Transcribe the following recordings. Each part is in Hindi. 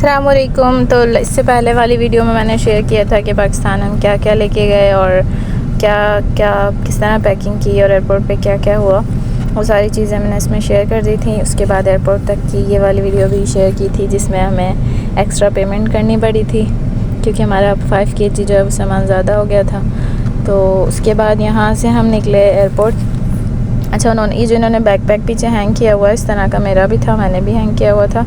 अस्सलाम वालेकुम। तो इससे पहले वाली वीडियो में मैंने शेयर किया था कि पाकिस्तान हम क्या क्या लेके गए और क्या क्या किस तरह पैकिंग की और एयरपोर्ट पे क्या क्या हुआ, वो सारी चीज़ें मैंने इसमें शेयर कर दी थी। उसके बाद एयरपोर्ट तक की ये वाली वीडियो भी शेयर की थी जिसमें हमें एक्स्ट्रा पेमेंट करनी पड़ी थी क्योंकि हमारा 5 kg जो है वो सामान ज़्यादा हो गया था। तो उसके बाद यहाँ से हम निकले एयरपोर्ट। अच्छा, ये जो इन्होंने बैकपैक पीछे हैंग किया हुआ है इस तरह का मेरा भी था, मैंने भी हैंग किया हुआ था।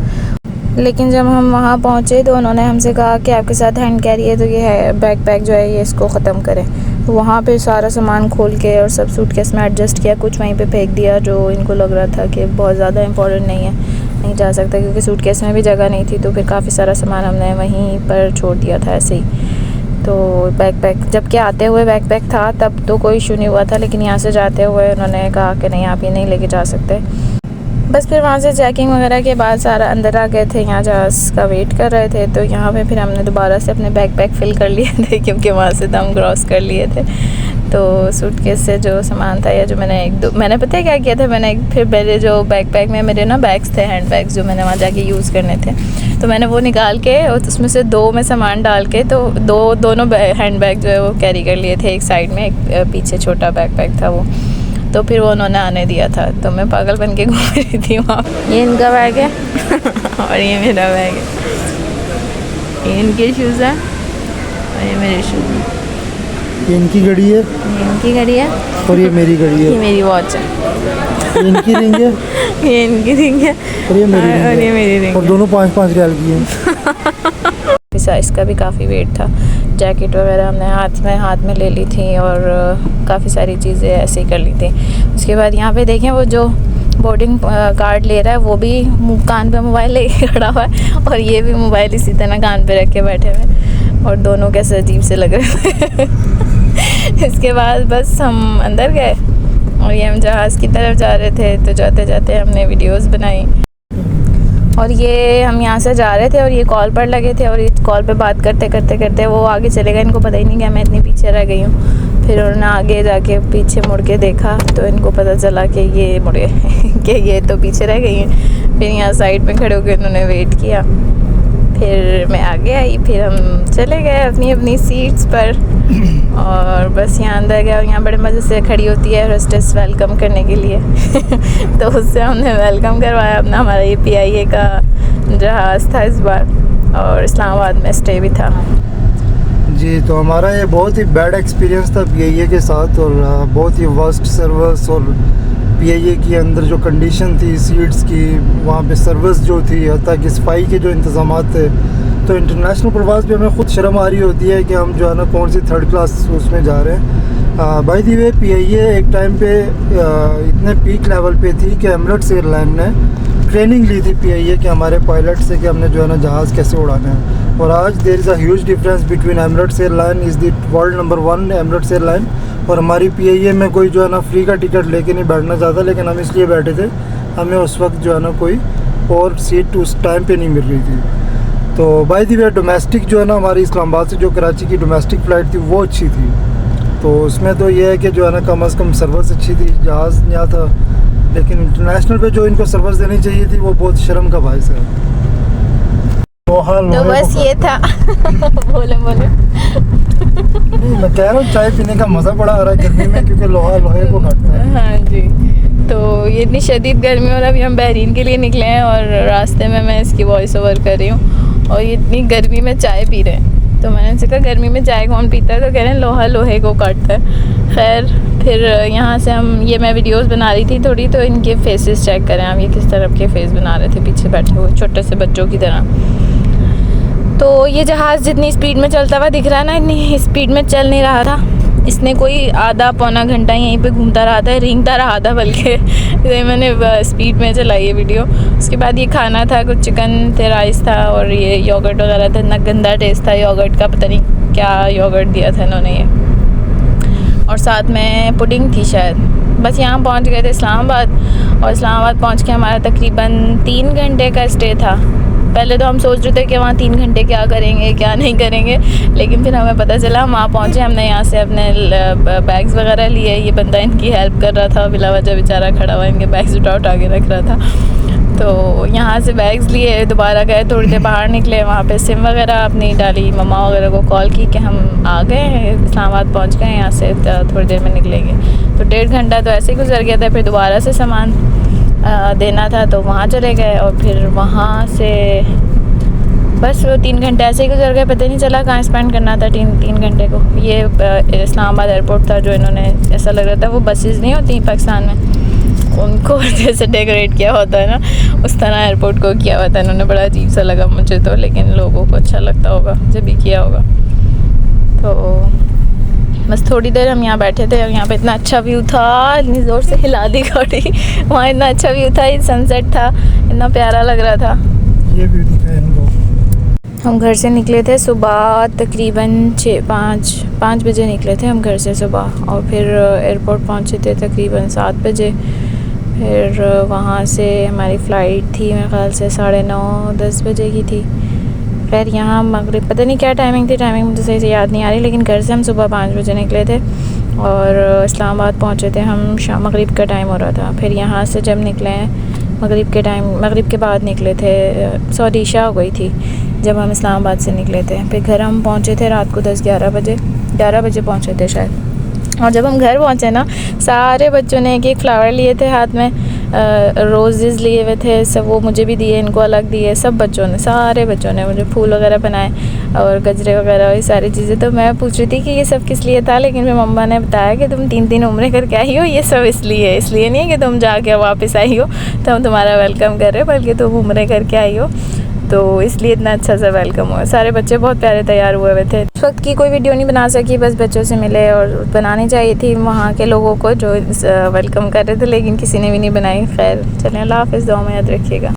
लेकिन जब हम वहाँ पहुँचे तो उन्होंने हमसे कहा कि आपके साथ हैंड कैरी है तो ये है बैकपैक जो है ये इसको ख़त्म करें। तो वहाँ पे सारा सामान खोल के और सब सूटकेस में एडजस्ट किया, कुछ वहीं पे फेंक दिया जो इनको लग रहा था कि बहुत ज़्यादा इंपॉर्टेंट नहीं है, नहीं जा सकता क्योंकि सूटकेस में भी जगह नहीं थी। तो फिर काफ़ी सारा सामान हमने वहीं पर छोड़ दिया था ऐसे ही। तो बैकपैक जबकि आते हुए बैकपैक था तब तो कोई इशू नहीं हुआ था, लेकिन यहाँ से जाते हुए उन्होंने कहा कि नहीं आप ये नहीं लेके जा सकते। बस फिर वहाँ से चेकिंग वगैरह के बाद सारा अंदर आ गए थे, यहाँ जहाज़ का वेट कर रहे थे। तो यहाँ पे फिर हमने दोबारा से अपने बैकपैक फ़िल कर लिए थे क्योंकि वहाँ से तो हम क्रॉस कर लिए थे। तो सूटकेस से जो सामान था या जो मैंने पता है क्या किया था, फिर मेरे जो बैकपैक में मेरे ना बैग्स थे, हैंड बैग्स जो मैंने वहाँ जाके यूज़ करने थे, तो मैंने वो निकाल के और उसमें से 2 में सामान डाल के तो दोनों हैंड बैग जो है वो कैरी कर लिए थे। एक साइड में एक पीछे छोटा बैकपैक था वो, तो फिर वो उन्होंने आने दिया था। तो मैं पागल बन के घूम रही थी वहाँ। ये इनका बैग है और ये मेरा बैग है। ये इनके शूज़ हैं और ये मेरे शूज़ हैं। ये इनकी घड़ी है, ये इनकी घड़ी है और ये मेरी घड़ी है। ये मेरी वॉच है। ये इनकी रिंग है, ये इनकी रिंग है और ये मेरी रिंग है। और ये मेरी रिंग और है। दोनों 5-5 रियाल की हैं। साइज़ का भी काफ़ी वेट था। जैकेट वगैरह हमने हाथ में ले ली थी और काफ़ी सारी चीज़ें ऐसे ही कर ली थी। उसके बाद यहाँ पे देखें वो जो बोर्डिंग कार्ड ले रहा है वो भी कान पे मोबाइल लेके खड़ा हुआ है और ये भी मोबाइल इसी तरह कान पे रख के बैठे हुए और दोनों कैसे अजीब से लग रहे थे। इसके बाद बस हम अंदर गए और ये हम जहाज़ की तरफ जा रहे थे। तो जाते जाते हमने वीडियोस बनाई और ये हम यहाँ से जा रहे थे और ये कॉल पर लगे थे और ये कॉल पे बात करते करते वो आगे चले गए। इनको पता ही नहीं कि मैं इतनी पीछे रह गई हूँ। फिर उन्होंने आगे जाके पीछे मुड़ के देखा तो इनको पता चला कि ये मुड़ गए कि ये तो पीछे रह गई हैं। फिर यहाँ साइड में खड़े होकर उन्होंने वेट किया, फिर मैं आगे आई, फिर हम चले गए अपनी अपनी सीट्स पर और बस यहाँ अंदर गया और यहाँ बड़े मज़े से खड़ी होती है होस्टेस वेलकम करने के लिए। तो उससे हमने वेलकम करवाया अपना। हमारा ये PIA का जहाज़ था इस बार और इस्लामाबाद में स्टे भी था जी। तो हमारा ये बहुत ही बैड एक्सपीरियंस था PIA के साथ और बहुत ही वर्स्ट सर्विस और PIA के अंदर जो कंडीशन थी सीट्स की, वहाँ पे सर्विस जो थी, हत्ता कि सफाई के जो इंतज़ामात थे। तो इंटरनेशनल प्रवास पे हमें ख़ुद शर्म आ रही होती है कि हम जो है ना कौन सी 3rd क्लास उसमें जा रहे हैं। बाय द वे PIA एक टाइम पे इतने पीक लेवल पे थी कि एमिरेट्स एयरलाइन ने ट्रेनिंग ली थी PIA के हमारे पायलट से कि हमने जो है ना जहाज़ कैसे उड़ाना है। और आज there is a huge difference between Emirates airline is the world number 1 Emirates airline और हमारी PIA में कोई जो है ना फ्री का टिकट लेके नहीं बैठना चाहता, लेकिन हम इसलिए बैठे थे हमें उस वक्त जो है ना कोई और सीट उस टाइम पे नहीं मिल रही थी। तो बाय द वे डोमेस्टिक जो है ना हमारी इस्लामाबाद से जो कराची की डोमेस्टिक फ़्लाइट थी वो अच्छी थी। तो उसमें तो ये है कि जो है ना कम अज़ कम सर्विस अच्छी थी, जहाज़ नया था, लेकिन इंटरनेशनल पे जो इनको सर्विस देनी चाहिए थी वो बहुत शर्म का बायस है। तो बस ये था। बोले नहीं, मैं कह रहा हूँ चाय पीने का मज़ा बड़ा आ रहा है गर्मी में क्योंकि लोहा लोहे को काटता है। हाँ जी। तो ये इतनी शदीद गर्मी और अभी हम बहरीन के लिए निकले हैं और रास्ते में मैं इसकी वॉइस ओवर कर रही हूँ और ये इतनी गर्मी में चाय पी रहे हैं। तो मैंने उनसे कहा गर्मी में चाय कौन पीता है, तो कह रहे हैं लोहा लोहे को काटता है। खैर फिर यहाँ से मैं वीडियोस बना रही थी थोड़ी, तो इनके फेसेस चेक करें आप, ये किस तरह के फेस बना रहे थे पीछे बैठे हुए छोटे से बच्चों की तरह। तो ये जहाज़ जितनी स्पीड में चलता हुआ दिख रहा है ना, इतनी स्पीड में चल नहीं रहा था। इसने कोई आधा पौना घंटा यहीं पे घूमता रहा था, रेंगता रहा था बल्कि। तो मैंने स्पीड में चलाई ये वीडियो। उसके बाद ये खाना था, कुछ चिकन थे, राइस था और ये योगर्ट वगैरह था। इतना गंदा टेस्ट था योगर्ट का, पता नहीं क्या योगर्ट दिया था इन्होंने ये, और साथ में पुडिंग थी शायद। बस यहाँ पहुँच गए थे इस्लामाबाद और इस्लामाबाद पहुँच के हमारा तकरीबन 3 घंटे का स्टे था। पहले तो हम सोच रहे थे कि वहाँ 3 घंटे क्या करेंगे क्या नहीं करेंगे, लेकिन फिर हमें पता चला हम वहाँ पहुँचे। हमने यहाँ से अपने बैग्स वगैरह लिए। ये बंदा इनकी हेल्प कर रहा था, बिला वजह बेचारा खड़ा हुआ इनके बैग्स उठा के रख रहा था। तो यहाँ से बैग्स लिए दोबारा गए, थोड़ी देर बाहर निकले, वहाँ पे सिम वगैरह अपनी डाली, मम्मा वगैरह को कॉल की कि हम आ गए हैं, इस्लामाबाद पहुँच गए, यहाँ से थोड़ी देर में निकलेंगे। तो 1.5 घंटा तो ऐसे ही गुजर गया था। फिर दोबारा से सामान देना था तो वहाँ चले गए, और फिर वहाँ से बस 3 घंटे ऐसे ही गुजर गए, पता नहीं चला कहाँ स्पेंड करना था 3 घंटे को। ये इस्लामाबाद एयरपोर्ट था जो इन्होंने, ऐसा लग रहा था वो बसेस नहीं होती पाकिस्तान में, उनको जैसे डेकोरेट किया होता है ना, उस तरह एयरपोर्ट को किया हुआ था इन्होंने। बड़ा अजीब सा लगा मुझे तो, लेकिन लोगों को अच्छा लगता होगा जब भी किया होगा। तो बस थोड़ी देर हम यहाँ बैठे थे और यहाँ पे इतना अच्छा व्यू था, इतनी ज़ोर से हिला दी गाड़ी, वहाँ इतना अच्छा व्यू था, ये सनसेट था, इतना प्यारा लग रहा था। ये व्यू दिखाया इनको। हम घर से निकले थे सुबह तकरीबन 5 बजे निकले थे हम घर से सुबह, और फिर एयरपोर्ट पहुँचे थे तकरीबन 7 बजे। फिर वहाँ से हमारी फ़्लाइट थी मेरे ख़्याल से 9:30-10 बजे की थी। फिर यहाँ मगरिब, पता नहीं क्या टाइमिंग थी, टाइमिंग मुझे सही से याद नहीं आ रही, लेकिन घर से हम सुबह 5 बजे निकले थे और इस्लामाबाद पहुँचे थे हम शाम, मगरिब का टाइम हो रहा था। फिर यहाँ से जब निकले हैं मगरिब के बाद निकले थे, सॉरी ईशा हो गई थी जब हम इस्लामाबाद से निकले थे। फिर घर हम पहुँचे थे रात को 11 बजे पहुँचे थे शायद। और जब हम घर पहुँचे ना, सारे बच्चों ने एक फ्लावर लिए थे हाथ में, रोज़ेज़ लिए हुए थे सब, वो मुझे भी दिए, इनको अलग दिए, सब बच्चों ने, सारे बच्चों ने मुझे फूल वगैरह बनाए और गजरे वगैरह, ये सारी चीज़ें। तो मैं पूछ रही थी कि ये सब किस लिए था, लेकिन फिर मम्मा ने बताया कि तुम 3 उम्रें करके आई हो, ये सब इसलिए नहीं है कि तुम जाके वापस आई हो तो हम तुम्हारा वेलकम कर रहे हो, बल्कि तुम उम्रें करके आई हो, तो इसलिए इतना अच्छा सा वेलकम हुआ। सारे बच्चे बहुत प्यारे तैयार हुए हुए थे। इस वक्त की कोई वीडियो नहीं बना सकी, बस बच्चों से मिले, और बनानी चाहिए थी वहाँ के लोगों को जो वेलकम कर रहे थे, लेकिन किसी ने भी नहीं बनाई। खैर चलें, अल्लाह हाफ़िज़, दुआ में याद रखिएगा।